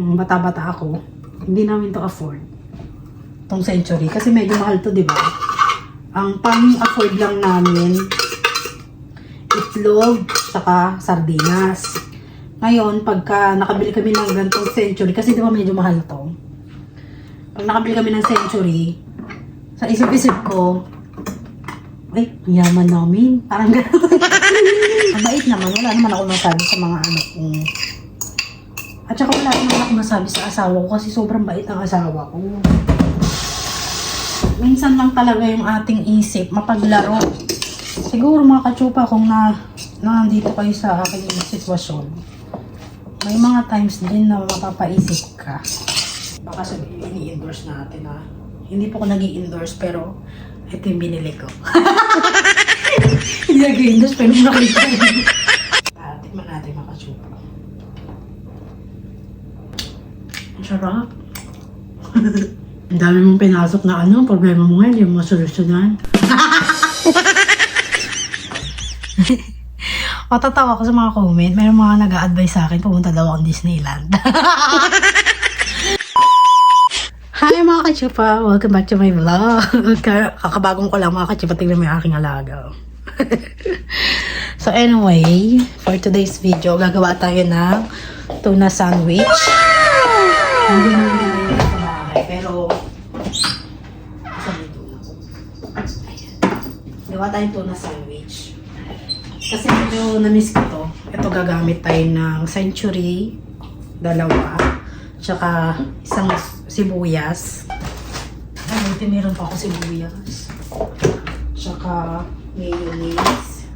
Bata-bata ako, hindi namin to afford tong Century kasi medyo mahal to, di ba? Ang pang-afford lang namin itlog saka sardinas. Ngayon, pagka nakabili kami ng gantong Century, kasi di ba medyo mahal to, pag nakabili kami ng Century, sa isip-isip ko, ay, yaman namin, parang gano'n. Ang bait naman, wala naman ako masabi sa mga anak ko. At saka wala naman ako masabi sa asawa ko kasi sobrang bait ang asawa ko. Minsan lang talaga yung ating isip mapaglaro. Siguro mga katsupa, kung nandito kayo sa aking sitwasyon, may mga times din na mapapaisip ka. Baka sabihin, i-endorse natin ha. Hindi po ko nag-i-endorse pero ito yung binili ko. Hindi nag-i-endorse pero nakita ko. Tikman natin mga katsupa. Ang sarap. Ang dami mong pinasok na problema mo ngayon, yung mga solusyonan. Matatawa ko sa mga comment. Mayroong mga nag-a-advise sa akin, pumunta daw akong Disneyland. Hi mga kachupa! Welcome back to my vlog. Kakabagong ko lang mga kachupa, tingnan mo yung aking alaga. So anyway, for today's video, gagawa tayo ng tuna sandwich. Hindi naman nilagay sa bahay, pero saan yung tuna ko? Ayan. Gawa tayong tuna sandwich. Kasi medyo na-miss ko to. Ito gagamit tayo ng Century, dalawa, tsaka isang sibuyas. Ay, meron pa ako sibuyas. Tsaka mayonnaise,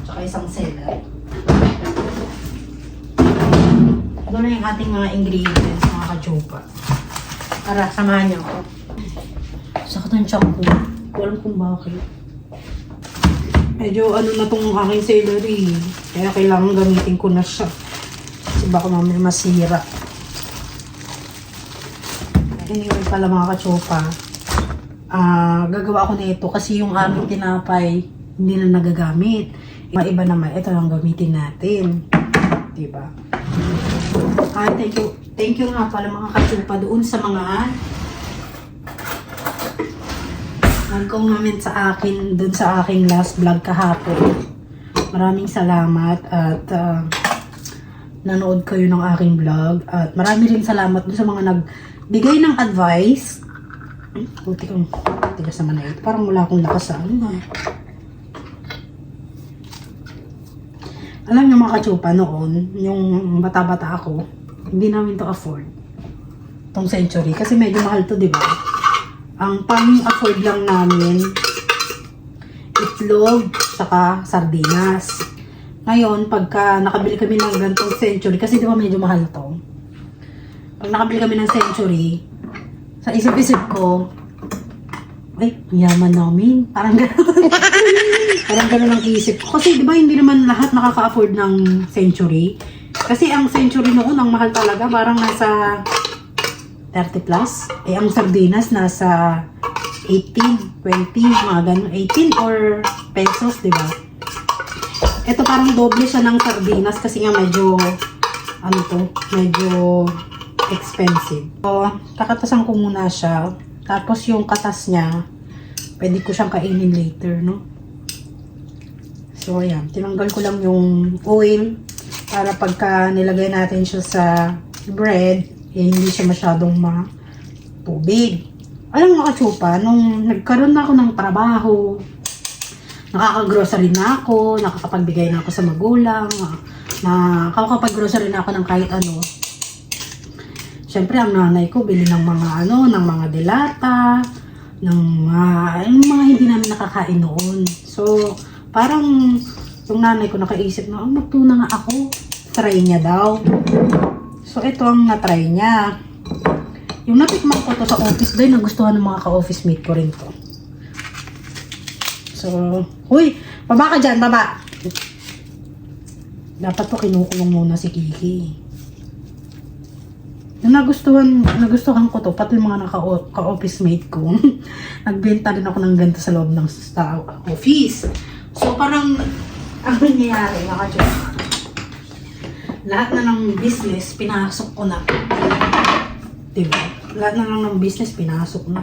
tsaka isang celery. Ito na yung ating mga ingredients, mga kajupa. Tara, samahan niyo ako. Sakit ang tiyak ko. Alam kung bakit. Medyo na tong aking celery. Kaya kailangan gamitin ko na siya. Kasi baka mamaya masira. Anyway pala mga kachupa, gagawa ako na ito kasi yung aming tinapay hindi na nagagamit. Iba naman, ito lang gamitin natin. Diba? Thank you nga pala mga kachupa doon sa mga nag-comment sa akin doon sa aking last vlog kahapon. Maraming salamat at nanood kayo ng aking vlog at marami rin salamat doon sa mga nagbigay ng advice. Buti kong tigas naman na ito. Parang wala akong lakas sa Alam niyo mga kachupa, noon, yung bata-bata ako, hindi namin to afford tong Century kasi medyo mahal to, di ba? Ang pang-afford lang namin itlog saka sardinas. Ngayon, pagka nakabili kami ng gantong Century, kasi di ba medyo mahal to, pag nakabili kami ng Century, sa isip-isip ko, ay, yaman namin. Parang gano'n. Parang gano'n ang isip ko. Kasi di ba hindi naman lahat nakaka-afford ng Century? Kasi ang Century noon, ang mahal talaga. Parang nasa 30 plus. Eh, ang sardinas nasa 18, 20, mga gano'n. 18 or pesos, di ba? Ito parang doble siya ng sardinas kasi nga medyo, medyo expensive. So, kakatasan ko muna siya. Tapos yung katas niya, pwede ko siyang kainin later, no? So, ayan. Tinanggal ko lang yung oil para pagka nilagay natin siya sa bread, eh, hindi siya masyadong matubig. Alam mo kachupa, nung nagkaroon na ako ng trabaho, nakaka-grocery na ako, nakakapagbigay na ako sa magulang, nakakapag-grocery na ako ng kahit ano. Siyempre, ang nanay ko, bili ng mga ng mga delata, ng mga hindi namin nakakain noon. So, parang yung nanay ko nakaisip na, magtuna nga ako. Try niya daw. So, ito ang na-try niya. Yung natikman ko to sa office din, nagustuhan ng mga ka-office mate ko rin to. So, huy! Baba ka dyan, baba! Dapat to kinukulong muna si Kiki. Yung nagustuhan ko to, pati yung mga ka-office mate ko, nagbenta din ako ng ganito sa loob ng office. So, parang, ang nangyayari, lahat na ng business, pinasok ko na. Diba? Lahat na lang ng business, pinasok na.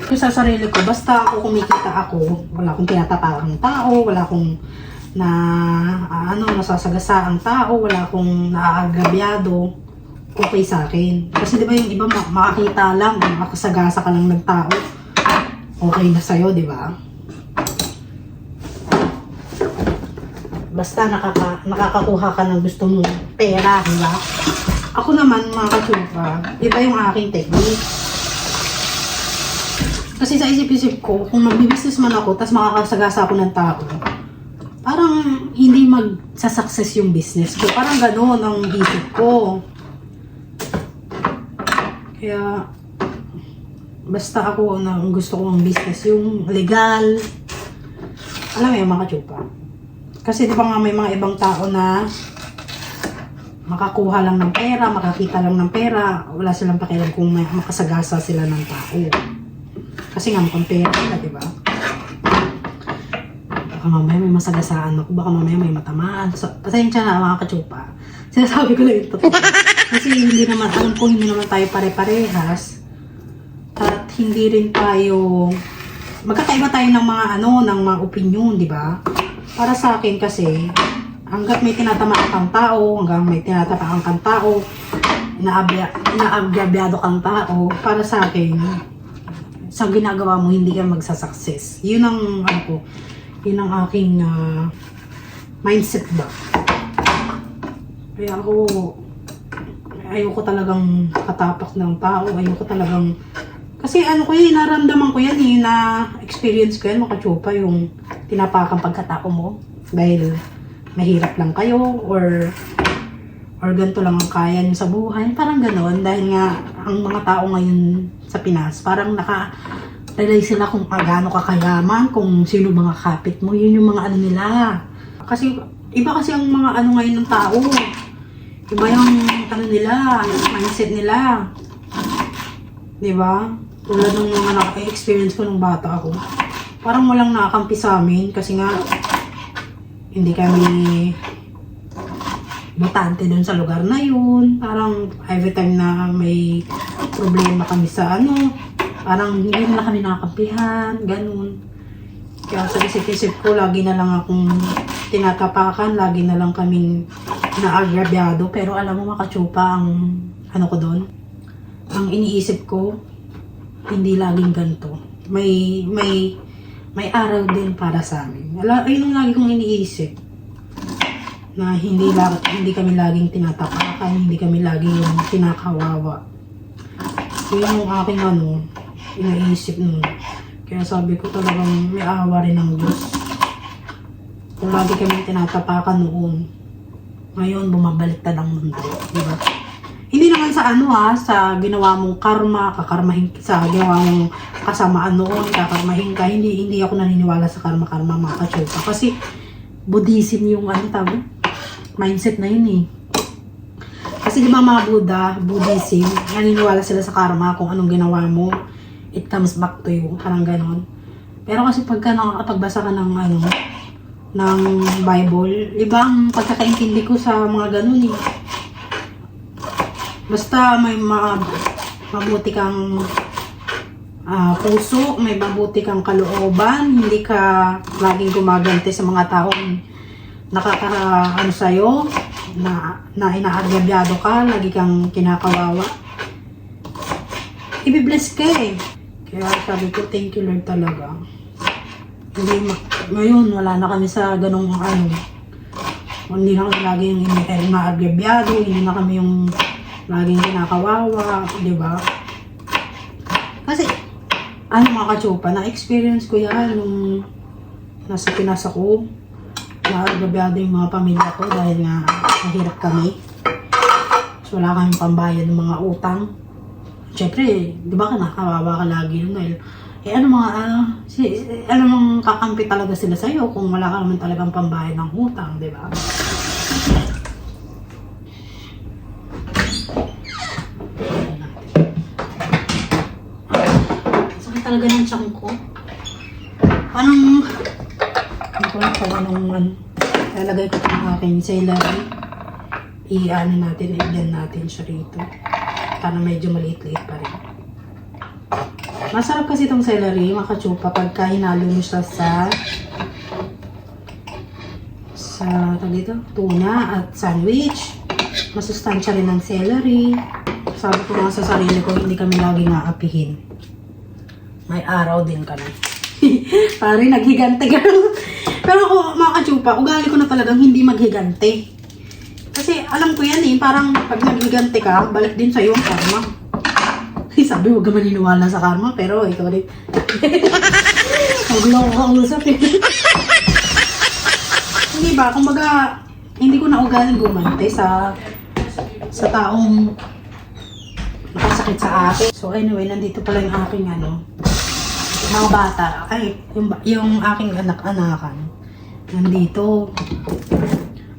Kasi sa sarili ko, basta ako kumikita ako, wala akong tinatapakang tao, wala akong nasasagasa ang tao, wala akong naaagabyado, okay sa akin. Kasi diba yung iba makakita lang, makasagasa ka lang ng tao, okay na sa'yo, diba? Basta nakakakuha ka ng gusto mong pera, diba? Ako naman, mga kachupa, iba yung aking technique. Kasi sa isip-isip ko, kung mag-business man ako, tas makakasagasa ako ng tao, parang hindi mag-success yung business ko. Parang gano'n ang isip ko. Kaya, basta ako na gusto ko ng business, yung legal. Alam mo yung mga kachupa. Kasi di ba nga may mga ibang tao na makakuha lang ng pera, makakita lang ng pera, wala silang pakialam kung may makasagasa sila ng tao. Kasi nga mukhang pera nila, di ba? Baka mamaya may masagasaan ako, baka mamaya may matamaan. So, pasensya na mga kachupa. Sinasabi ko lang yung totoo. Kasi hindi naman, alam ko hindi naman tayo pare-parehas. At hindi rin tayo, magkakaiba tayo ng mga ng mga opinion, di ba? Para sa akin kasi, hanggat may tinatamaan kang tao, hanggang may tinatapakan kang tao, inaagabyado kang tao, para sa akin, sa ginagawa mo, hindi ka magsasucess. Yun ang, yun ang aking mindset ba. Kaya ako, ayoko talagang katapak ng tao, ayoko talagang, kasi naramdaman ko yan na experience ko yan, makachupa, yung tinapakan pagkatao mo dahil mahirap lang kayo or ganito lang ang kaya nyo sa buhay, parang gano'n. Dahil nga ang mga tao ngayon sa Pinas parang naka-realize sila kung gaano kakayaman, kung sino mga kapit mo, yun yung mga nila. Kasi iba kasi ang mga ngayon ng tao, iba yung nila, yung mindset nila, di ba? Tulad ng mga naka-experience ko nung bata ako, parang walang nakakampi sa amin kasi nga hindi kami botante dun sa lugar na yun. Parang every time na may problema kami sa parang hindi na kami nakakampihan, ganun. Kaya sa isip-isip ko, lagi na lang akong tinatapakan, lagi na lang kaming naagrabyado. Pero alam mo makachupa ang ko doon, ang iniisip ko, hindi laging ganito. May araw din para sa amin. Ayun ang lagi kong iniisip. Na hindi kami laging tinatapakan, hindi kami laging tinakawawa. Yun yung aking iniisip nun. Kaya sabi ko talagang may awa rin ng Diyos. Kung lagi kami tinatapakan noon, ngayon bumabaliktad ang mundo. Diba? Hindi naman sa sa ginawa mong karma, kakarmahin, sa ginawa mong kasamaan noon, kakarmahin ka. Hindi ako naniniwala sa karma-karma, mga kachupa. Kasi Buddhism yung mindset na yun . Kasi di ba mga Buddhism, naniniwala sila sa karma, kung anong ginawa mo, it comes back to you, parang ganon. Pero kasi pagka nakakapagbasa ka ng Bible, ibang pagkakaintindi ko sa mga ganon . Basta may mabuti kang puso, may mabuti kang kalooban, hindi ka laging gumaganti sa mga taong sa'yo, na inaagabyado ka, lagi kang kinakawawa. Ibibless ka . Kaya sabi ko, thank you Lord talaga. Ngayon, wala na kami sa ganong hindi na kami laging inaagabyado, hindi na kami yung laging kinakawawa, di ba? Kasi, mga kachupa, na-experience ko yan nung nasa Pinas ako. Naagabyado yung mga pamilya ko dahil nga mahirap kami. So, wala kaming pambayad ng mga utang. Siyempre, di ba kinakawawa ka lagi yun dahil anong kakampi talaga sila sa'yo kung wala ka naman talagang pambayad ng utang, di ba? Talaga ng tiyan ko. Parang hindi ko lang kung lalagay ko itong aking celery. i-ano natin, i-blend natin siya rito. Para medyo maliit-liit pa rin. Masarap kasi itong celery, mga kachupa, pagka hinalo mo siya sa dito, tuna at sandwich. Masustansya rin ng celery. Sabi ko nga sa sarili ko, hindi kami lagi aapihin. May araw din kami. Parang naghigante ka. Pero ako, mga kachupa, ugali ko na talagang hindi maghigante. Kasi alam ko yan eh, parang pag naghigante ka, balik din sa'yo ang karma. Sabi, huwag ka maniniwala sa karma, pero ikaw rin. Huwag lang ako kausap eh. Hindi ba, kumbaga, hindi ko na ugaling gumante sa taong nakasakit sa akin. So anyway, nandito pala yung aking mga bata. Ay, yung aking anak-anakan. Nandito.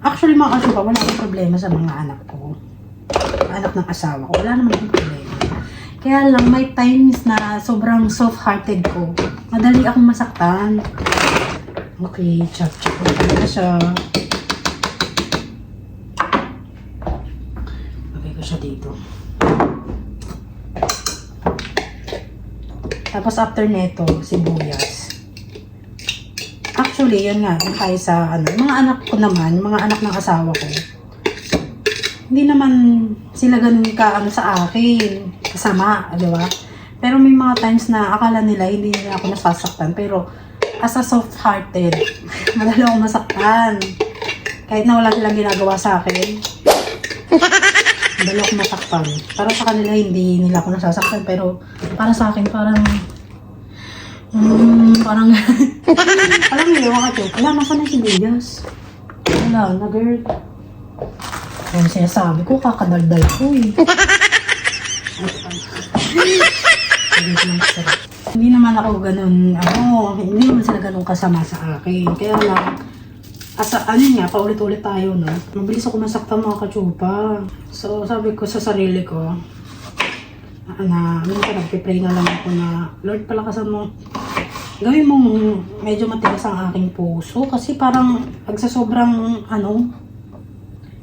Actually, mga kasyupa, wala akong problema sa mga anak ko. Anak ng asawa ko. Wala naman akong problema. Kaya lang, may times na sobrang soft-hearted ko. Madali akong masaktan. Okay, chop-chop ko na siya. Lagay ko siya dito. Tapos after neto, sibuyas. Actually, yun nga, yung tayo sa mga anak ko naman, mga anak ng asawa ko. Hindi naman sila ganun ka sa akin. Kasama, di ba? Pero may mga times na akala nila hindi nila ako nasasaktan. Pero as a soft-hearted, madali ako masaktan. Kahit na wala silang ginagawa sa akin, madali ako masaktan. Para sa kanila, hindi nila ako nasasaktan. Pero para sa akin, parang alam niyo, mga chok, wala, nasa na sibuyas. Wala na, girl. Yung sinasabi ko, kakadaldal ko eh. Hindi naman ako ganun, hindi naman sila ganun kasama sa akin. Kaya lang, paulit-ulit tayo, no? Mabilis ako masaktan, mga kachupa. So, sabi ko sa sarili ko, minsan nagpipray na lang ako na, Lord, palakasan mo, gawin mo medyo matigas ang aking puso. Kasi parang, pag sa sobrang,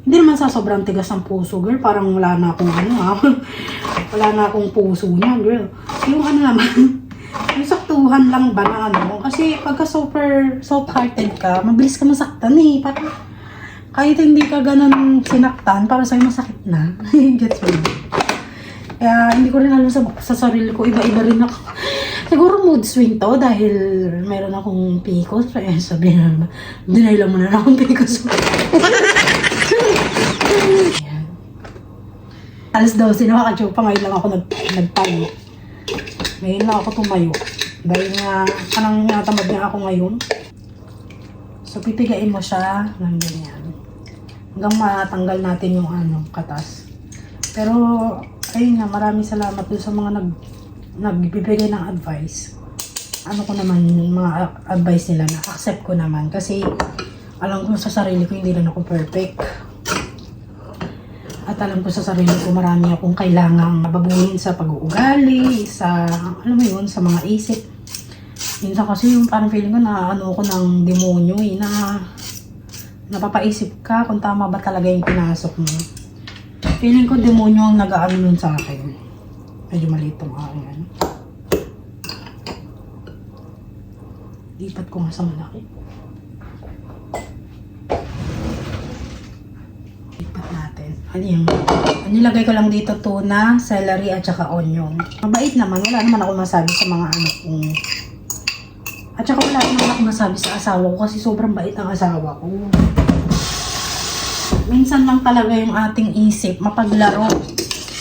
hindi naman sa sobrang tigas ng puso, girl. Parang wala na akong wala na akong puso niya, girl. Yung naman, yung saktuhan lang ba na kasi pagka super soft-hearted ka, mabilis ka masaktan eh. Parang, kahit hindi ka ganun sinaktan, para sa'yo masakit na. Gets me? Kaya hindi ko rin alam sa sarili ko, iba-iba rin ako. Siguro mood swing to dahil meron akong PCOS. Sabi na, deny lang muna na akong PCOS. Ayan. Alas 12 na makachupa, ngayon lang ako nagtayo. Ngayon lang ako tumayo. Dahil nga, kanang natamad na ako ngayon. So, pipigain mo siya ng ganyan. Hanggang matanggal natin yung katas. Pero, ayun nga, maraming salamat doon sa mga nagbibigay ng advice. Ko naman, yung mga advice nila na accept ko naman. Kasi, alam ko sa sarili ko, hindi rin ako perfect. At alam ko sa sarili ko, marami akong kailangang babaguhin sa pag-uugali, sa, sa mga isip. Minsan kasi yung parang feeling ko na ko ng demonyo na napapaisip ka kung tama ba talaga yung pinasok mo. Feeling ko demonyo ang nag-aano nun sa akin. Medyo maliit itong akin. Lipat ko nga sa malaki. Lipat natin. Nilagay ko lang dito tuna, celery at saka onion. Mabait naman. Wala naman ako masabi sa mga anak ko. At saka wala naman ako masabi sa asawa ko kasi sobrang bait ang asawa ko. Minsan lang talaga yung ating isip mapaglaro.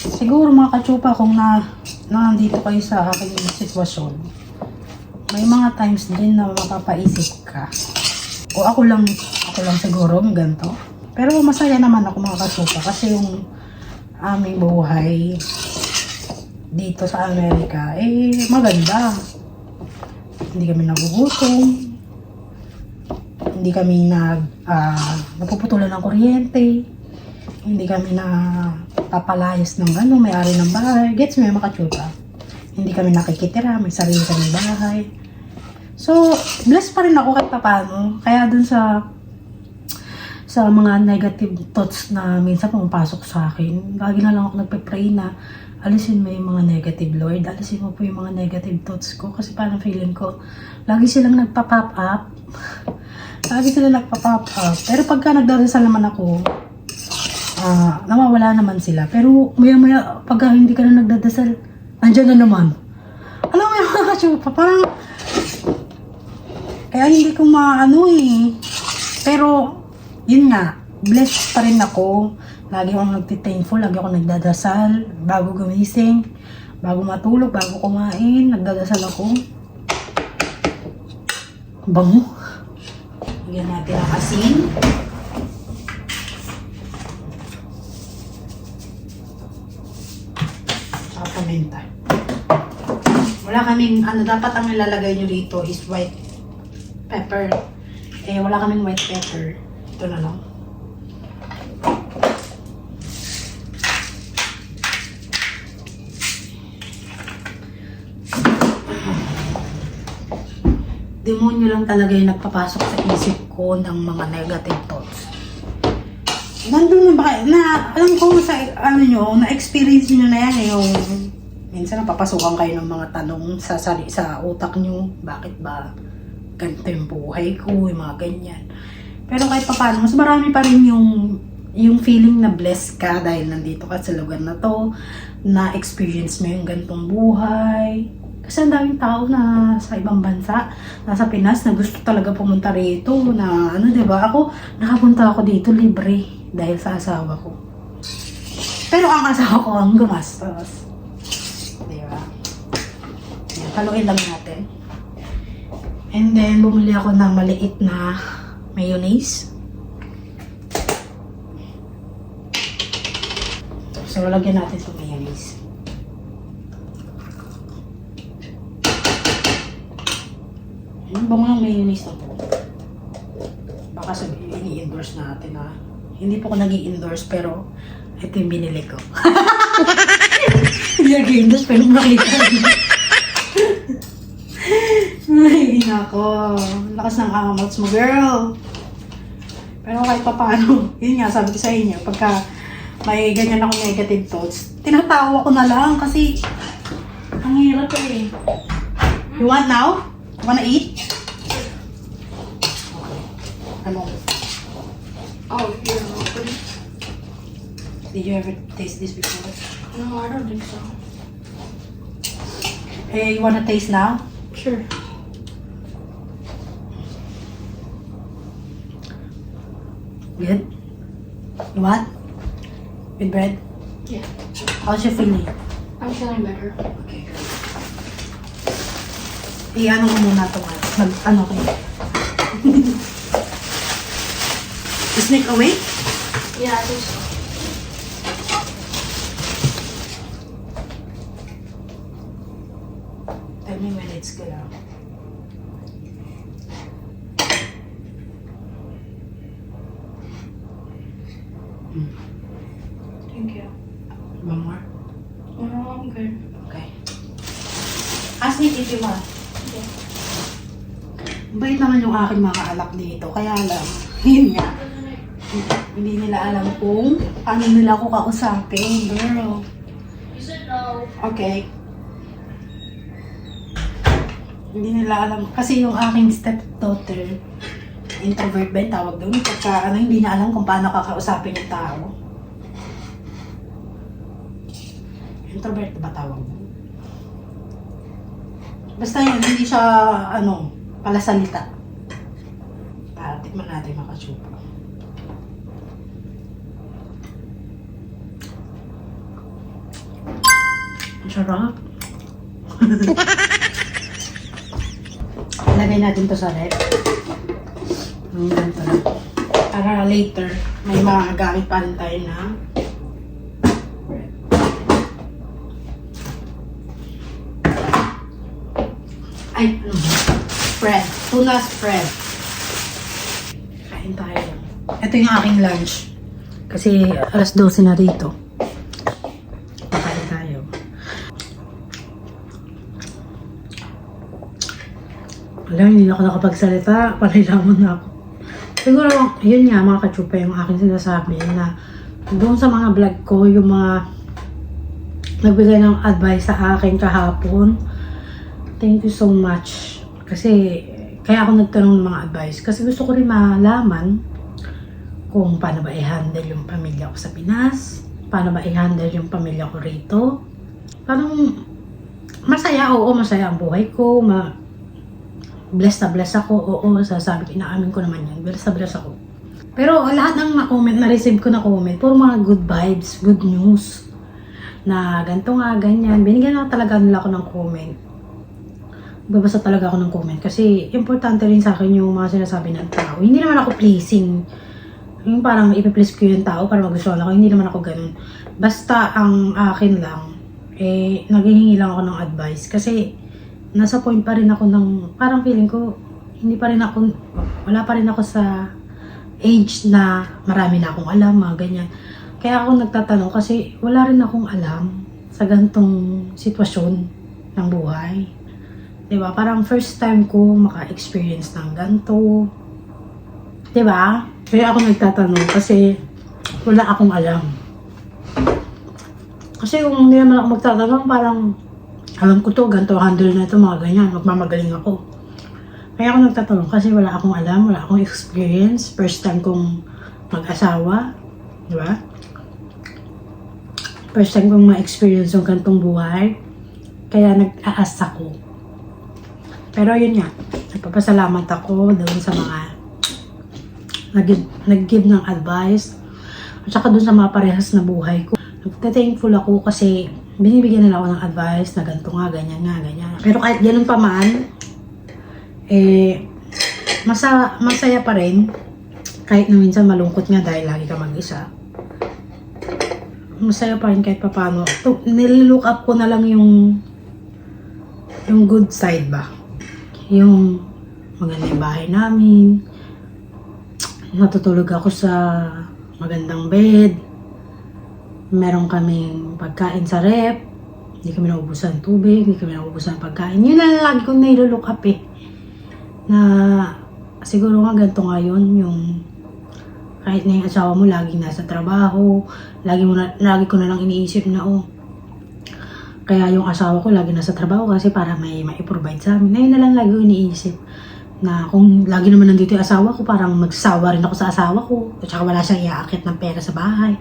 Siguro mga kachupa kung nandito kayo sa aking sitwasyon, may mga times din na mapapaisip ka. O ako lang siguro ganito. Pero masaya naman ako mga kachupa kasi yung aming buhay dito sa Amerika maganda. Hindi kami nagugutom. Hindi kami napuputulan ng kuryente. Hindi kami papalayas ng may-ari ng bahay. Gets mo yung makachupa? Hindi kami nakikitira, may sarili kami bahay. So, blessed pa rin ako kahit paano. Kaya dun sa sa mga negative thoughts na minsan pumapasok sa akin. Lagi na lang ako nagpe-pray na alisin mo yung mga negative, Lord. Alisin mo po yung mga negative thoughts ko. Kasi parang feeling ko, lagi silang nagpa-pop up. Lagi silang nagpa-pop up. Pero pagka nagdarasal naman ako, nawawala naman sila. Pero maya-maya, pagka hindi ka na nagdadasal, andyan na naman. Alam mo yung mga chupa, parang, kaya hindi ko maano eh. Pero, yun nga, blessed pa rin ako. Lagi akong nagtithankful, lagi akong nagdadasal, bago gumising, bago matulog, bago kumain, nagdadasal ako. Bango. Lagyan natin ang asin. Tsaka paminta. Wala kaming, dapat ang ilalagay nyo dito is white pepper. Eh, wala kaming white pepper. Ito na lang. Demonyo lang talaga yung nagpapasok sa isip ko ng mga negative thoughts. Nandun na ba kayo? Alam ko sa, na-experience nyo na yan, yung minsan napapasukan kayo ng mga tanong sa utak nyo. Bakit ba ganito yung buhay ko, yung mga ganyan. Pero kahit pa paano, mas marami pa rin yung feeling na blessed ka dahil nandito ka sa lugar na to, na experience mo yung ganitong buhay. Kasi ang daming tao na sa ibang bansa, nasa Pinas, na gusto talaga pumunta rito, na diba? Ako, nakapunta ako dito libre dahil sa asawa ko. Pero ang asawa ko ang gumastos. Diba? Yan, haluin lang natin. And then, bumili ako ng maliit na mayonnaise. So, lagyan natin itong mayonnaise. Bango ng mayonnaise na po. Baka sabihin, ini-endorse natin ha. Hindi po ko nag-i-endorse, pero ito yung binili ko. Hindi nag-i-endorse, pero makita niyo. Ay, nako. Lakas ng amots mo, girl. Pero kahit pa paano, yun nga, sabi ko sa inyo, pagka may ganyan ako negative thoughts, tinatawa ko na lang kasi ang hirap eh. You want now? Wanna eat? Okay. Ano? Oh, you're open? Did you ever taste this before? No, I don't think so. Hey, you wanna taste now? Sure. Good? You want? With bread? Yeah. How's your feeling? I'm feeling better. Okay. I-ano ko muna ito nga. Ano ko yun? Snake away? Yeah, I think so. Tell me when it's good. Thank you. One more? No, I'm good. Okay. Ask me if you want. Okay. Bait naman yung aking mga alak dito. Kaya lang, yun nga. Hindi nila alam kung paano nila ako kausapin. Girl. You said no. Okay. Hindi nila alam. Kasi yung aking stepdaughter, introvert ba yung tawag doon? Pagka hindi na alam kung paano kakausapin yung tao. Introvert ba tawag doon? Basta yun, hindi siya, palasalita. Tikman natin makasupa. Ang sarap. Lagay natin to sa rep. Ganito lang. Para later, may magagamit pa rin tayo na bread. Ay, spread. Tuna spread. Kain tayo. Ito yung aking lunch. Kasi alas 12 na dito. Kakain tayo. Alam, hindi na ako nakapagsalita. Panay lamon na ako. Siguro, yun nga mga kachupa yung aking sinasabi na doon sa mga vlog ko, yung mga nagbigay ng advice sa akin kahapon. Thank you so much. Kasi, kaya ako nagtanong ng mga advice. Kasi gusto ko rin malaman kung paano ba i-handle yung pamilya ko sa Pinas. Paano ba i-handle yung pamilya ko rito. Parang, masaya, oo, masaya ang buhay ko. Blessed na blessed ako, oo, sasabi ko, inaamin ko naman yan. Blessed na blessed ako. Pero lahat ng na-comment, na-receive ko na comment, puro mga good vibes, good news. Na ganito nga, ganyan. Binigyan na talaga nila ako ng comment. Babasa talaga ako ng comment. Kasi importante rin sa akin yung mga sinasabi ng tao. Hindi naman ako pleasing. Yung parang ipiplease ko yung tao para magustuhan ako. Hindi naman ako ganun. Basta ang akin lang, naghihingi lang ako ng advice. Kasi nasa point pa rin ako ng, parang feeling ko, wala pa rin ako sa age na marami na akong alam, mga ganyan. Kaya ako nagtatanong kasi wala rin akong alam sa gantong sitwasyon ng buhay. Diba? Parang first time ko maka-experience ng ganto. Diba? Kaya ako nagtatanong kasi wala akong alam. Kasi kung hindi naman ako magtatanong, parang alam ko to, ganito, handle na ito, mga ganyan, magmamagaling ako. Kaya ako nagtatanong kasi wala akong alam, wala akong experience. First time kong mag-asawa, di ba? First time kong ma-experience yung gantong buhay. Kaya nag-aas ako. Pero yun nga, nagpapasalamat ako doon sa mga nag-give ng advice. At saka doon sa mga parehas na buhay ko. Nagtathankful ako kasi binibigyan nila ako ng advice na ganito nga, ganyan nga, ganyan. Pero kahit ganun pa man, masaya pa rin. Kahit na minsan malungkot nga dahil lagi ka mag-isa. Masaya pa rin kahit pa paano. Nililook up ko na lang yung good side ba. Yung maganda yung bahay namin. Natutulog ako sa magandang bed. Meron kaming pagkain sa rep. Hindi kami naubusan tubig. Hindi kami naubusan pagkain. Yun lang lagi kong nililook up Na siguro nga ganito nga yun. Yung kahit na yung asawa mo laging nasa trabaho. Lagi ko na lang iniisip na kaya yung asawa ko lagi nasa trabaho kasi para may provide sa amin. Ngayon na lang lagi ko iniisip na kung lagi naman nandito yung asawa ko, parang magsawa rin ako sa asawa ko. At saka wala siyang iaakit ng pera sa bahay.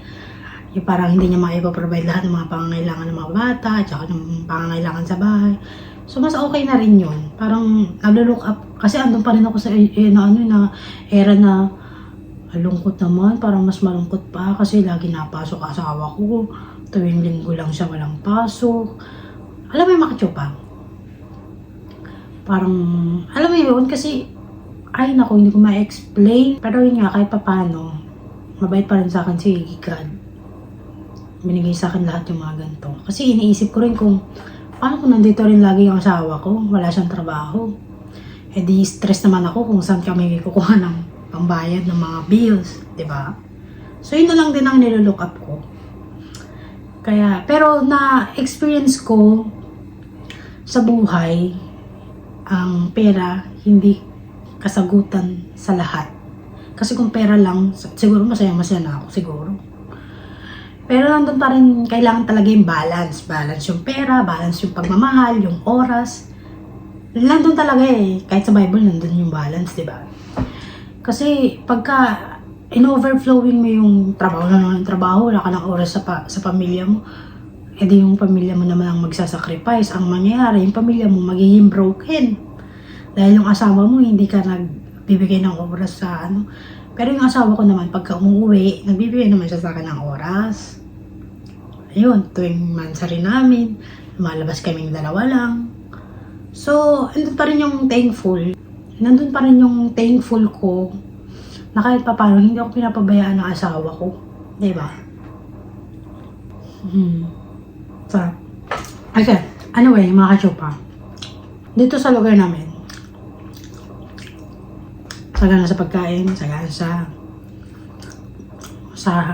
Yung parang hindi niya maipaprovide lahat ng mga pangangailangan ng mga bata, at saka ng pangangailangan sa bahay. So, mas okay na rin yun. Parang, nag-look up. Kasi andun pa rin ako sa era na malungkot naman. Parang mas malungkot pa kasi lagi napasok asawa ko. Tuwing linggo lang siya walang pasok. Alam mo yung makatsupa? Parang, alam mo yun kasi, ay naku, hindi ko ma-explain. Pero yun nga, kahit papano, mabait pa rin sa akin si God. Binigay sa akin lahat yung mga ganito. Kasi iniisip ko rin kung paano kung nandito rin lagi yung asawa ko, wala siyang trabaho. Eh di stress naman ako kung saan kami kukuha ng pambayad ng mga bills, di ba? So yun na lang din ang nilolook up ko. Kaya, pero na-experience ko sa buhay, ang pera hindi kasagutan sa lahat. Kasi kung pera lang, siguro masaya na ako, siguro. Pero nandun pa rin, kailangan talaga yung balance. Balance yung pera, balance yung pagmamahal, yung oras. Nandun talaga Kahit sa Bible, nandun yung balance, di ba? Kasi pagka in-overflowing mo yung trabaho lang ng trabaho, wala ka ng oras sa pamilya mo, edi yung pamilya mo naman ang magsasacrifice. Ang mangyayari, yung pamilya mo magiging broken. Dahil yung asawa mo, hindi ka nagbibigay ng oras sa Pero yung asawa ko naman, pagka umuwi, nagbibigay naman siya sa akin ng oras. Ayun, tuwing mansari namin, lumalabas kaming dalawa lang. So, nandun pa rin yung thankful. Nandun pa rin yung thankful ko na kahit pa paano, hindi ako pinapabayaan ng asawa ko. Diba? So, okay. Anyway, mga kachupa. Dito sa lugar namin, sagana sa pagkain, sagana sa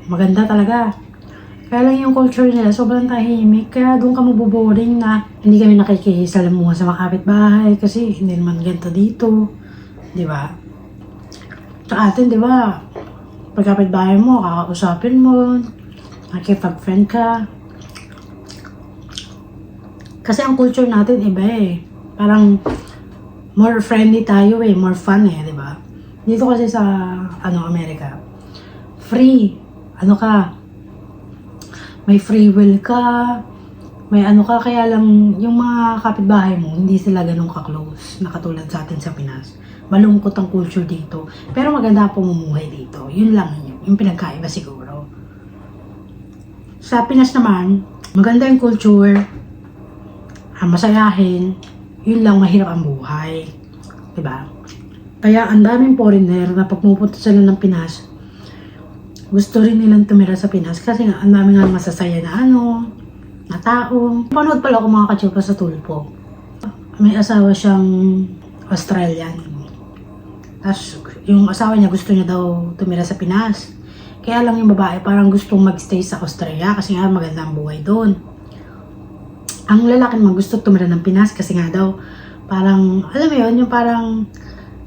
maganda talaga. Kaya lang yung culture nila, sobrang tahimik. Kaya doon ka mabuboring na hindi kami nakikisalamuha sa mga kapitbahay kasi hindi naman ganito dito. Di ba? Sa atin, di ba? Pagkapit bahay mo, kakausapin mo, makikipag-friend ka. Kasi ang culture natin iba eh. Parang more friendly tayo eh, more fun eh, di ba? Dito kasi sa Amerika, free. Ano ka? May free will ka. May ano ka, kaya lang yung mga kapitbahay mo, hindi sila ganun ka-close na katulad sa atin sa Pinas. Malungkot ang culture dito. Pero maganda ang pamumuhay dito. Yun lang yung pinagkaiba siguro. Sa Pinas naman, maganda yung culture. Masayahin. Yun lang, mahirap ang buhay. Diba? Kaya ang daming foreigner na pag pumupunta sila ng Pinas, gusto rin nilang tumira sa Pinas kasi nga ang dami nga masasaya na na tao. Panood pala ako mga kachupa sa Tulpo. May asawa siyang Australian. Tapos yung asawa niya gusto niya daw tumira sa Pinas. Kaya lang yung babae parang gustong magstay sa Australia kasi nga maganda ang buhay doon. Ang lalaki naman gusto tumira ng Pinas kasi nga daw parang, alam mo yun, yung parang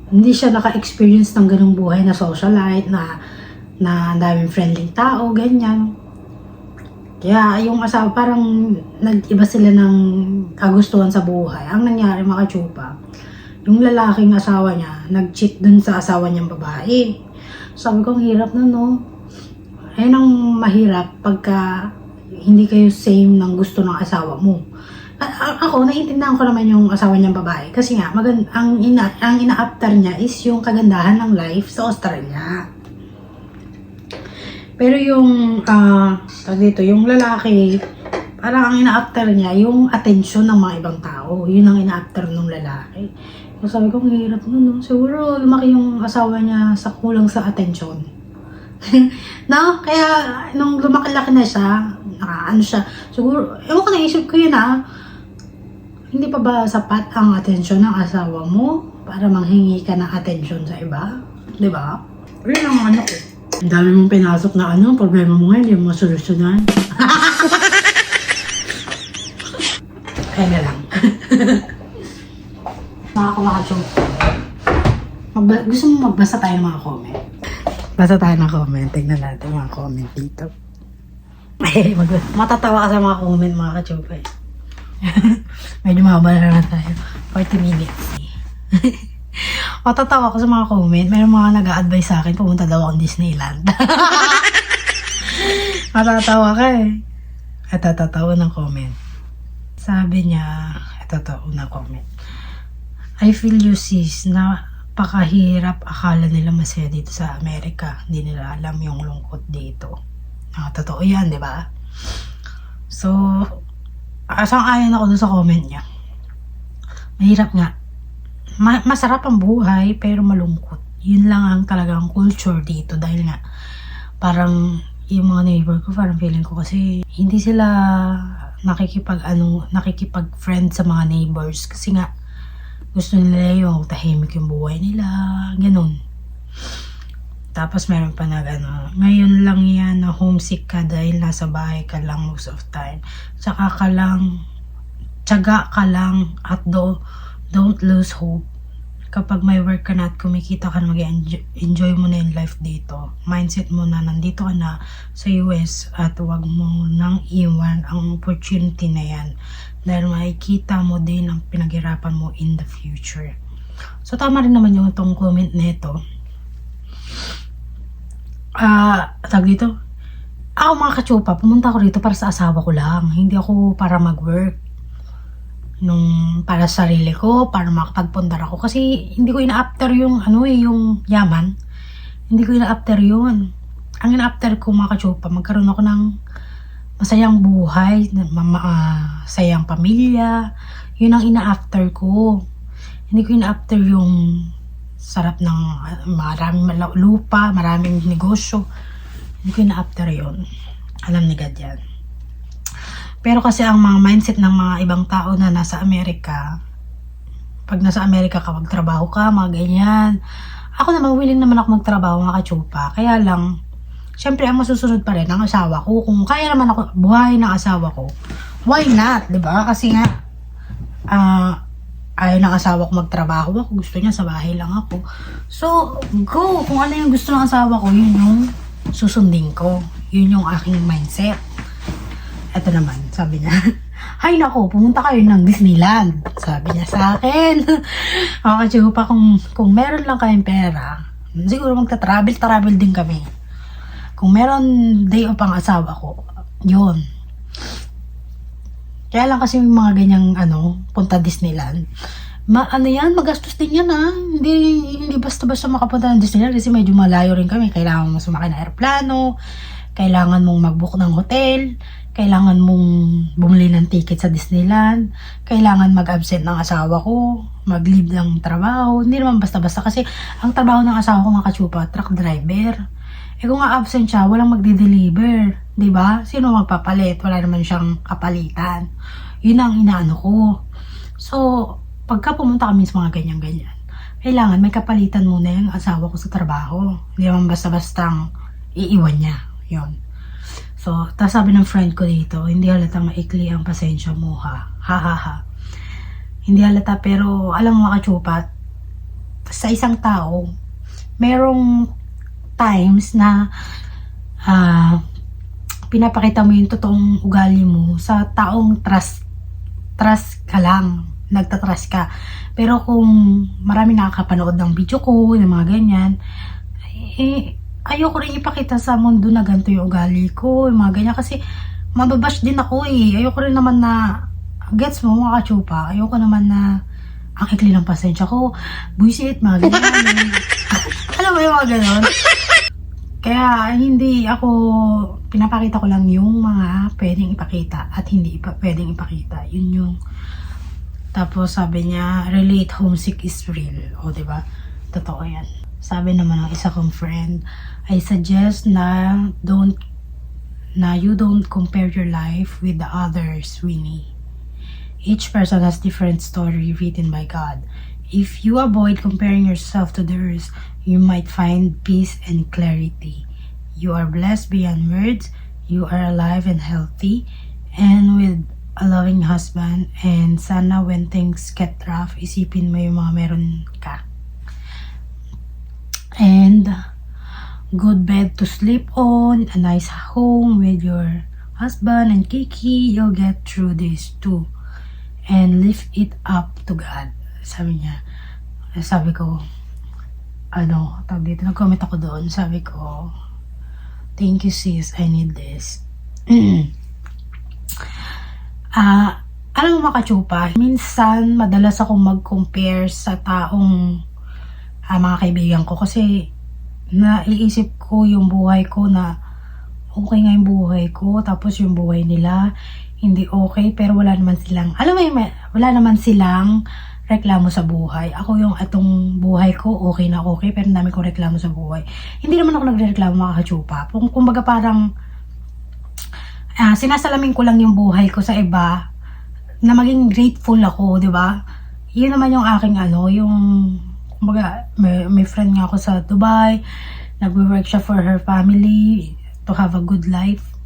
hindi siya naka-experience ng ganung buhay na socialite, na ang daming friendly tao, ganyan. Kaya yung asawa parang nag-iba sila ng kagustuhan sa buhay. Ang nangyari mga chupa, yung lalaking asawa niya, nag-cheat dun sa asawa niyang babae. Sabi ko, ang hirap na no. Ayun ang mahirap pagka hindi kayo same ng gusto ng asawa mo. Ako, naiintindihan ko naman yung asawa niyang babae. Kasi nga, ang ina-after niya is yung kagandahan ng life sa Australia. Pero yung, dito, yung lalaki, parang ang ina-after niya, yung attention ng mga ibang tao. Yun ang ina-after ng lalaki. So, sabi ko, ang hirap nun, no? Siguro, lumaki yung asawa niya sa kulang sa attention. No? Kaya, nung lumaki-laki na siya, ano siya, siguro, ewan ko naisip ko yun hindi pa ba sapat ang atensyon ng asawa mo para manghingi ka ng atensyon sa iba? Diba? Yun ang ano ko. Ang dami mong pinasok na problema mo ngayon, hindi mo masolusyonan. Kaya na lang. Mga kumakachong. Gusto mo magbasa tayo ng mga comment? Basa tayo ng comment. Tignan natin mga comment dito. Matatawa ka sa mga comment mga kachupay. Medyo mahaba na naman tayo. 40 minutes. Matatawa ko sa mga comment. Mayroong mga nag-a-advise sa akin, pumunta daw akong Disneyland. Matatawa ka eh. Ito, tatawa ng comment. Sabi niya, ito, unang comment. I feel you sis, napakahirap. Akala nila masaya dito sa Amerika. Hindi nila alam yung lungkot dito. Totoo yan, di ba? So, asang-ayon ako dun sa comment niya. Mahirap nga. Masarap ang buhay, pero malungkot. Yun lang ang talagang culture dito. Dahil nga, parang yung mga neighbor ko, parang feeling ko kasi hindi sila nakikipag-friend sa mga neighbors. Kasi nga, gusto nila yung tahimik yung buhay nila. Ganun. Tapos meron pa ngayon lang yan na homesick ka dahil nasa bahay ka lang most of time. Tsaka tsaga ka lang at don't lose hope. Kapag may work ka na at kumikita ka, mag-enjoy mo na yung life dito. Mindset mo na nandito ka na sa US at huwag mo nang iwan ang opportunity na yan. Dahil makikita mo din ang pinaghirapan mo in the future. So tama rin naman yung itong comment na ito. Tag dito, ako mga kachupa, pumunta ako rito para sa asawa ko lang. Hindi ako para mag-work. Para sa sarili ko, para makapagpundar ako. Kasi hindi ko ina-after yung, yung yaman. Hindi ko ina-after yun. Ang ina-after ko mga kachupa, magkaroon ako ng masayang buhay, masayang pamilya. Yun ang ina-after ko. Hindi ko ina-after yung sarap ng maraming lupa, maraming negosyo. Hindi ko na-after yun. Alam ni God yan. Pero kasi ang mga mindset ng mga ibang tao na nasa Amerika, pag nasa Amerika ka, magtrabaho ka, mga ganyan. Ako naman, willing naman ako magtrabaho, mga kachupa. Kaya lang, syempre, ang masusunod pa rin ang asawa ko. Kung kaya naman ako buhay ng asawa ko, why not? Diba? Kasi nga, ayaw ng asawa ko magtrabaho ako. Gusto niya sa bahay lang ako. So, go! Kung ano yung gusto ng asawa ko, yun yung susundin ko. Yun yung aking mindset. Ito naman, sabi niya, "Hay nako, pumunta kayo ng Disneyland." Sabi niya sa akin. Kasi pa kung meron lang kayong pera, siguro magta-travel din kami. Kung meron day off ang asawa ko, yun. Kaya lang kasi yung mga ganyang punta Disneyland. Ano yan, magastos din yan ha. Hindi basta-basta makapunta ng Disneyland kasi medyo malayo rin kami. Kailangan mo sumakay ng aeroplano, kailangan mong mag-book ng hotel, kailangan mong bumili ng ticket sa Disneyland, kailangan mag-absent ng asawa ko, mag-leave ng trabaho. Hindi naman basta-basta kasi ang trabaho ng asawa ko mga kachupa, truck driver. Kung nga absent siya, walang magde-deliver. Diba? Sino magpapalit? Wala naman siyang kapalitan. Yun ang inaano ko. So, pagka pumunta kami sa mga ganyan-ganyan, kailangan may kapalitan muna yung asawa ko sa trabaho. Hindi naman basta-bastang iiwan niya. Yun. So, tapos sabi ng friend ko dito, hindi halatang maikli ang pasensya mo ha. Ha ha ha. Hindi halata pero alam mo mga kachupat, sa isang tao, merong times na pinapakita mo yung totoong ugali mo sa taong trust ka lang, nagtatrust ka. Pero kung marami nakakapanood ng video ko, ng mga ganyan, ayoko rin ipakita sa mundo na ganito yung ugali ko, yung mga ganyan, kasi mababash din ako ayoko rin naman na, gets mo mga kachupa, ayoko naman na ang ikli ng pasensya ko, buisit, mga ganyan. Alam mo yung mga ganon? Kaya hindi ako, pinapakita ko lang yung mga pwedeng ipakita at hindi pwedeng ipakita. Yun yung, tapos sabi niya, relate, homesick is real. O diba? Totoo yan. Sabi naman ng isa kong friend, I suggest na you don't compare your life with the others, Winnie. Each person has different story written by God. If you avoid comparing yourself to theirs, you might find peace and clarity. You are blessed beyond words. You are alive and healthy, and with a loving husband. And sana when things get rough, isipin mo yung mga meron ka. And good bed to sleep on, a nice home with your husband and Kiki. You'll get through this too. And lift it up to God. Sabi niya. Sabi ko, tawag dito, nag-comment ako doon. Sabi ko, thank you sis, I need this. Alam mo mga kachupa, minsan madalas akong mag-compare sa taong mga kaibigan ko kasi naiisip ko yung buhay ko na okay nga yung buhay ko, tapos yung buhay nila hindi okay, pero wala naman silang, wala naman silang reklamo sa buhay. Ako yung atong buhay ko, okay na okay, pero dami kong reklamo sa buhay. Hindi naman ako nagreklamo mga kachupa. Kumbaga parang sinasalamin ko lang yung buhay ko sa iba na maging grateful ako, di ba? Yun naman yung aking yung kumbaga may friend nga ako sa Dubai, nagwo-work siya for her family to have a good life.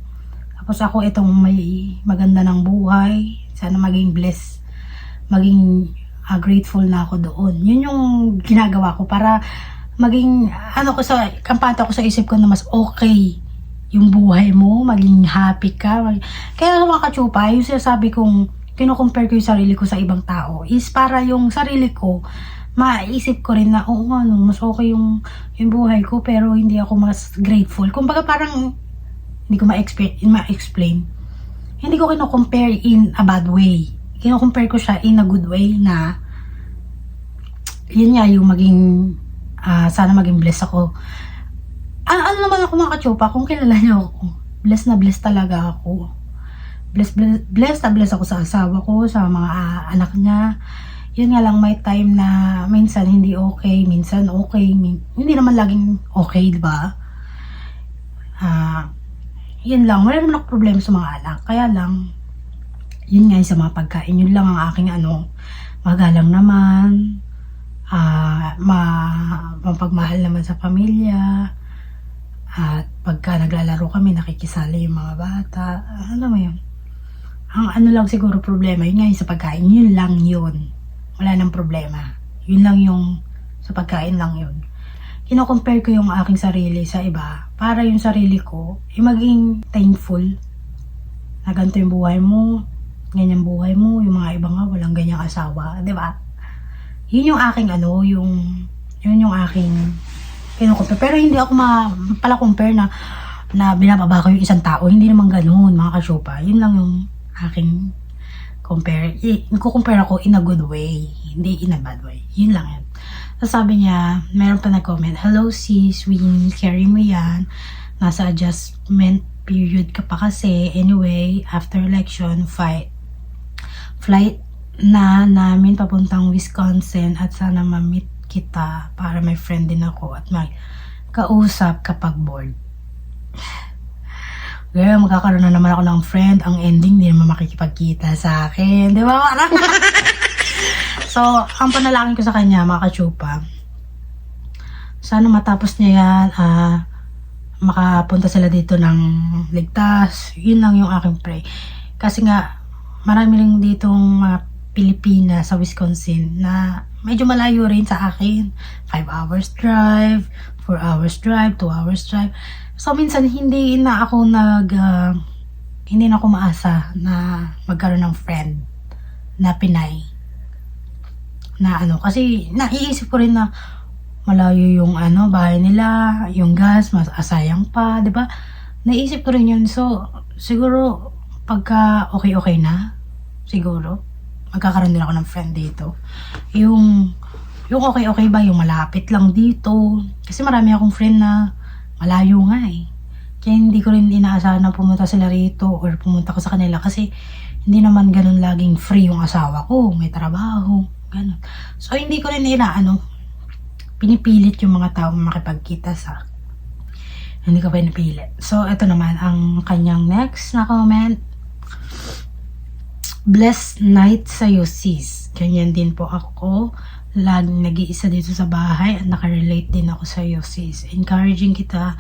Tapos ako itong may maganda ng buhay, sana maging blessed, maging grateful na ako doon. Yun yung ginagawa ko para maging kampante ko sa isip ko na mas okay yung buhay mo, maging happy ka. Kaya mga kachupa, yung sinasabi kong kino-compare ko yung sarili ko sa ibang tao is para yung sarili ko maisip ko rin na mas okay yung buhay ko, pero hindi ako mas grateful. Kumbaga parang hindi ko ma-explain. Hindi ko kino-compare in a bad way. Kino-compare ko siya in a good way na yun nga yung maging sana maging blessed ako. Ano naman ako mga kachupa, kung kilala niyo ako, blessed na blessed talaga ako. Blessed na blessed ako sa asawa ko, sa mga anak niya. Yun nga lang, may time na minsan hindi okay, minsan okay, hindi naman laging okay, diba? Yun lang, wala naman ako problema sa mga anak. Kaya lang, yun nga sa mga pagkain, yun lang ang aking magalang naman, mapagmahal naman sa pamilya, at pagka naglalaro kami, nakikisali yung mga bata, alam mo yun. Ang lang siguro problema, yun nga sa pagkain, yun lang yun. wala nang problema. Yun lang yung, sa pagkain lang yun. Kino-compare ko yung aking sarili sa iba para yung sarili ko maging thankful na ganito yung buhay mo, ganyan buhay mo, yung mga iba nga walang ganyang asawa, di ba? Yun yung aking yun yung aking kino-compare. Pero hindi ako pala compare na binababa ko yung isang tao. Hindi naman ganoon, mga kasyupa. Yun lang yung aking compare. Nagko-compare ako in a good way, hindi in a bad way. Yun lang yan. So sabi niya, meron pa nag-comment, "Hello sis, Winnie, carry mo yan. Nasa adjustment period ka pa kasi. Anyway, after election, flight na namin papuntang Wisconsin at sana ma-meet kita para may friend din ako at may kausap kapag bored." Girl, magkakaroon na naman ako ng friend. Ang ending, hindi naman makikipagkita sa akin. Di ba? Parang so, ang panalangin ko sa kanya, mga kachupa, sana matapos niya yan, makapunta sila dito ng ligtas. Yun lang yung aking pray. Kasi nga, marami rin ditong Pilipina sa Wisconsin na medyo malayo rin sa akin. 5 hours drive, 4 hours drive, 2 hours drive. So, minsan, hindi na ako maasa na magkaroon ng friend na Pinay. Na kasi naiisip ko rin na malayo yung bahay nila, yung gas, mas asayang pa, di ba? Naisip ko rin yun. So, siguro, pagka okay na, siguro, magkakaroon din ako ng friend dito. Yung okay ba, yung malapit lang dito. Kasi marami akong friend na malayo nga eh. Kaya hindi ko rin inaasahan na pumunta sila rito or pumunta ko sa kanila kasi hindi naman ganun laging free yung asawa ko. May trabaho, ganun. So, hindi ko rin pinipilit yung mga tao makipagkita sa hindi ko pinipilit. So, ito naman ang kanyang next na comment. "Blessed night sa'yo, sis. Ganyan din po ako. Laging nag-iisa dito sa bahay at nakarelate din ako sa'yo, sis. Encouraging kita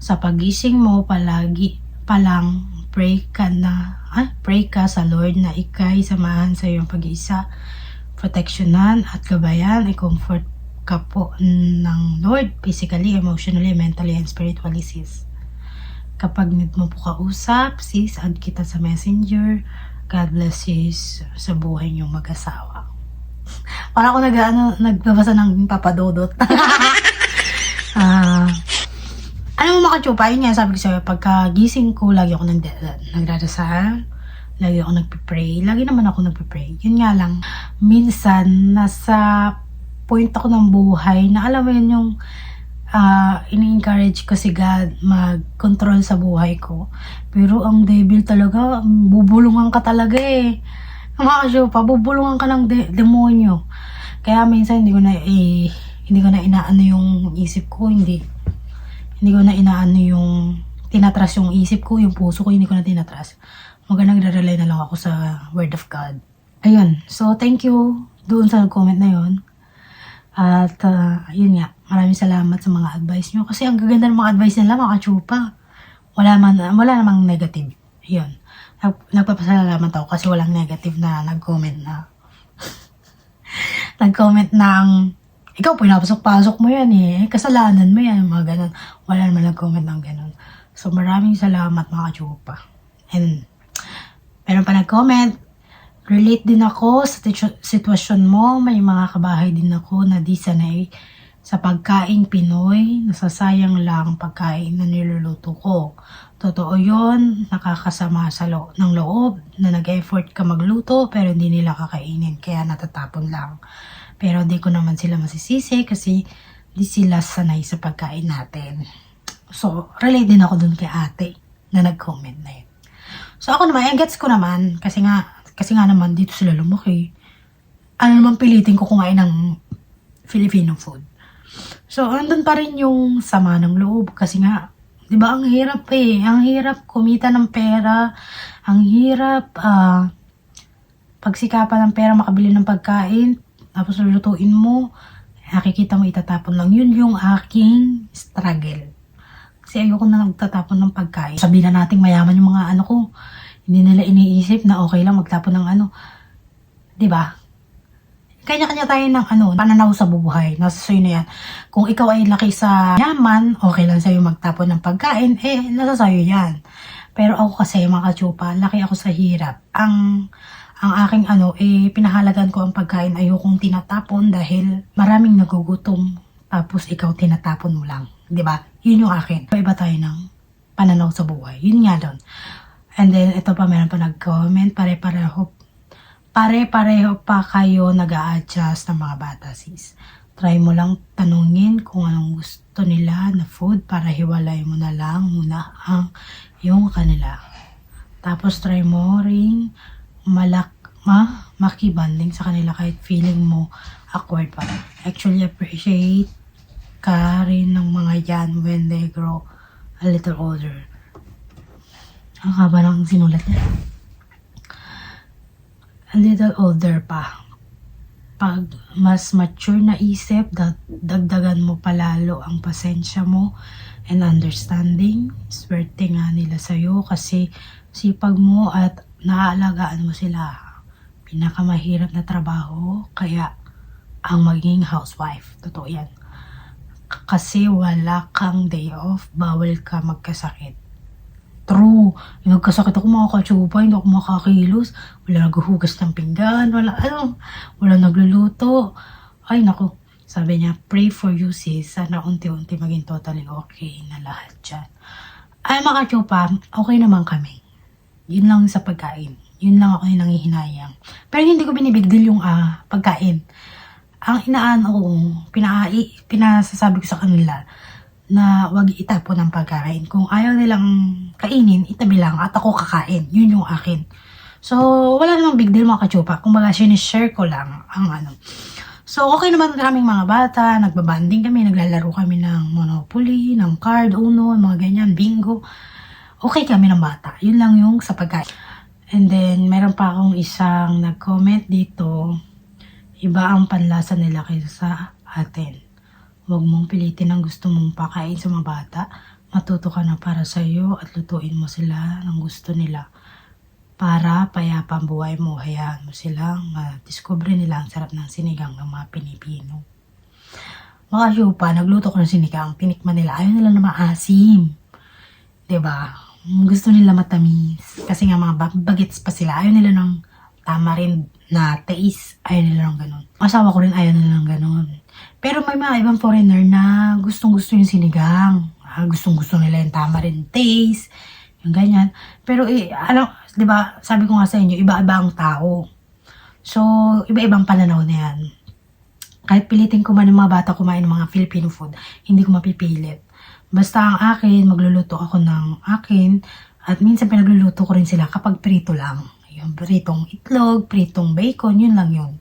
sa pagising mo palagi palang pray ka sa Lord na ikay samahan sa iyong pag-iisa, proteksyonan at gabayan, i-comfort ka po ng Lord physically, emotionally, mentally, and spiritually, sis. Kapag need mo po kausap, sis, add kita sa messenger. God bless, sis, sa buhay niyong mag-asawa." Parang ako nagbabasa ng papadodot. Ano mo makachupa, yun nga sabi ko sa'yo, pagkagising ko, lagi ako nagdadasal, lagi ako nagpipray, lagi naman ako nagpipray. Yun nga lang, minsan, nasa point ako ng buhay, na alam mo yun yung, ini-encourage ko si God mag-control sa buhay ko. Pero ang devil talaga, bubulungan ka talaga eh. Mga kasyupa, bubulungan ka ng demonyo. Kaya minsan hindi ko na inaano yung isip ko, hindi ko na inaano yung tinatras yung isip ko, yung puso ko, hindi ko na tinatras. Nagre-rely na lang ako sa Word of God. Ayun, so thank you doon sa comment na yun. At yun nga, maraming salamat sa mga advice nyo. Kasi ang gaganda ng mga advice nila, mga kachupa. Wala namang negative. Yun. Nagpapasalamat ako kasi walang negative na nag-comment na ng ikaw pinapasok-pasok mo yan eh, kasalanan mo yan, mga ganun. Wala naman nag-comment ng ganun. So maraming salamat mga chupa. And meron pa nag-comment, relate din ako sa sitwasyon mo. May mga kabahay din ako na di sanay sa pagkain Pinoy, nasasayang lang pagkain na niluluto ko. Totoo yun, nakakasama sa ng loob na nag-effort ka magluto pero hindi nila kakainin kaya natatapon lang. Pero di ko naman sila masisisi kasi di sila sanay sa pagkain natin. So, relate din ako dun kay ate na nag-comment na yun. So, ako naman, gets ko naman kasi nga naman dito sila lumaki. Ano naman pilitin ko kumain ng Filipino food. So, andun pa rin yung sama ng loob kasi nga, di ba, ang hirap eh. Ang hirap kumita ng pera. Ang hirap pagsikapan ng pera, makabili ng pagkain. Tapos lulutuin mo. Nakikita mo itatapon lang. Yun yung aking struggle. Kasi ayoko na nagtatapon ng pagkain. Sabihin na natin mayaman yung mga ano ko. Hindi nila iniisip na okay lang magtapon ng ano. Di ba? Kanya-kanya tayo ng pananaw sa buhay. Nasa sa'yo na yan. Kung ikaw ay laki sa yaman, okay lang sa'yo magtapon ng pagkain, nasa sa'yo yan. Pero ako kasi, mga kachupa, laki ako sa hirap. Ang aking pinahalagan ko ang pagkain, ayokong tinatapon dahil maraming nagugutom. Tapos ikaw tinatapon mo lang. 'Di ba? Yun yung akin. Iba tayo ng pananaw sa buhay. Yun nga doon. And then, ito pa, meron pa nag-comment, pare-pareho pa kayo nag-a-adjust ng mga bata, sis. Try mo lang tanungin kung anong gusto nila na food para hiwalay mo na lang muna yung kanila. Tapos try mo ring makibanding sa kanila kahit feeling mo awkward pa. Actually, appreciate ka rin ng mga yan when they grow a little older. Ang haba ng sinulat niya. A little older pa. Pag mas mature na isip, dagdagan mo palalo ang pasensya mo and understanding. Swerte nga nila sa'yo kasi sipag mo at naaalagaan mo sila. Pinakamahirap na trabaho, kaya ang maging housewife. Totoo yan. Kasi wala kang day off, bawal ka magkasakit. True. Yung nagkasakit ako mga kachupa, hindi ako makakilos. Wala naghuhugas ng pinggan, wala nagluluto. Ay naku, sabi niya, pray for you sis, sana unti-unti maging totally okay na lahat dyan. Ay mga kachupa, okay naman kami. Yun lang sa pagkain. Yun lang ako yung nangihinayang. Pero hindi ko binibigdil yung pagkain. Ang pinasasabi ko sa kanila, na wag itapon ng pagkain. Kung ayaw nilang kainin, itabi lang at ako kakain. Yun yung akin. So, wala namang big deal mga kachupa. Kung baga, sinishare ko lang ang So, okay naman kaming mga bata. Nagbabanding kami, naglalaro kami ng Monopoly, ng card, Uno, mga ganyan, bingo. Okay kami ng bata. Yun lang yung sa pagkain. And then, meron pa akong isang nag-comment dito. Iba ang panlasa nila kaysa sa atin. Huwag mong pilitin ang gusto mong pakain sa mga bata. Matuto ka na para sa iyo at lutuin mo sila ng gusto nila. Para payapa ang buhay mo, hayaan mo silang discover nila ang sarap ng sinigang ng mga Pilipino. Mga syupa, nagluto ko ng sinigang, tinikman nila, ayaw nila na maasim. Diba? Gusto nila matamis. Kasi nga mga bagets pa sila, ayaw nila ng tamarind na taste, ayaw nila ng ganun. Asawa ko rin ayaw nila ng ganun. Pero may mga ibang foreigner na gustong-gusto yung sinigang. Gustong-gusto nila yung tamarind taste, yung ganyan. Pero di ba, sabi ko nga sa inyo, iba-iba ang tao. So, iba-ibang pananaw na yan. Kahit pilitin ko man yung mga bata kumain ng mga Filipino food, hindi ko mapipilit. Basta ang akin, magluluto ako ng akin, at minsan pinagluluto ko rin sila kapag prito lang. Yung pritong itlog, pritong bacon, yun lang yun.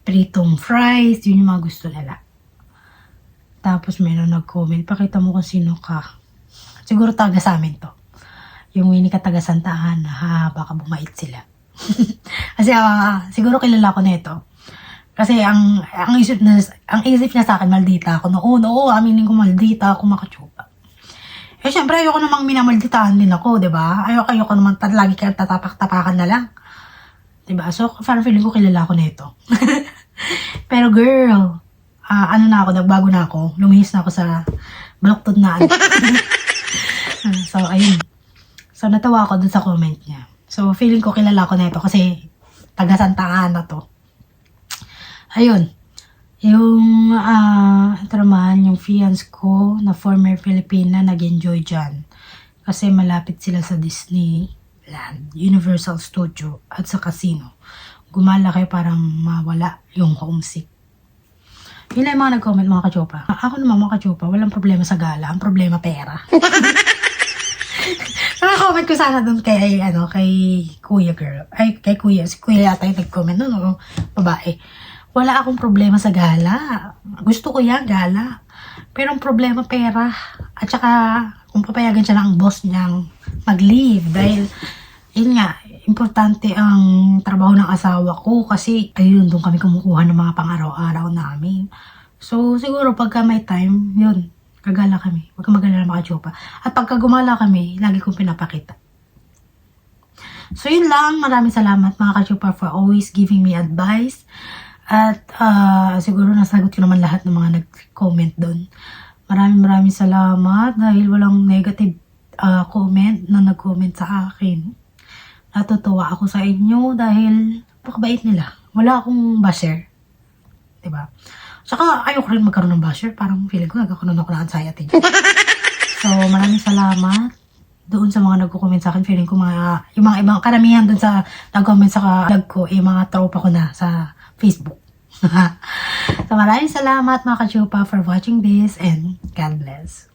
Pritong fries, yun yung mga gusto nila. Tapos mayroon nag-comment, pakita mo kung sino ka. Siguro taga sa amin to. Yung Winnie ka taga Santa Ana, baka bumait sila. Kasi siguro kilala ko na ito. Kasi ang isip niya sa akin, maldita ako. Oo, aminin ko maldita ako, makachupa. Syempre, ayoko namang minamalditahan din ako, diba? Ayoko naman lagi kang tatapak-tapakan na lang. Diba? So, parang feeling ko kilala ko na ito. Pero girl, nagbago na ako. Lumihis na ako sa balaktod na So, ayun. So, natawa ako dun sa comment niya. So, feeling ko kilala ko na ito kasi taga Santa Ana to. Ayun. Yung, ito naman, yung fiance ko na former Filipina nag-enjoy dyan. Kasi malapit sila sa Disneyland, Universal Studio, at sa casino. Gumala kayo parang mawala yung homesick. Yun lang yung mga nag-comment mga kachopa. Ako naman mga kachopa, walang problema sa gala. Ang problema pera. Naka-comment ko sana dun kay Kuya girl. Ay, kay Kuya. Si Kuya yata yung nag-comment nun, babae. Wala akong problema sa gala. Gusto ko yan, gala. Pero ang problema pera. At saka, kung papayagan siya ng boss niyang mag-leave. Dahil, yun nga, importante ang trabaho ng asawa ko kasi ayun, doon kami kumukuha ng mga pang-araw-araw namin. So, siguro pagka may time, yun, gagala kami. Huwag kang mag-alala mga chopa. At pagka gumala kami, lagi kong pinapakita. So, yun lang. Maraming salamat mga kachopa for always giving me advice. At siguro nasagot ko naman lahat ng mga nag-comment doon. Maraming salamat dahil walang negative comment na nag-comment sa akin. Natutuwa ako sa inyo dahil pakabait nila. Wala akong basher. Diba? Tsaka ayoko rin magkaroon ng basher. Parang feeling ko nagkakaroon ako ng anxiety. So maraming salamat doon sa mga nagko-comment sa akin. Feeling ko yung mga ibang karamihan doon sa nag-comment sa vlog ko, mga tropa ko na sa Facebook. So maraming salamat mga ka-chupa for watching this and God bless.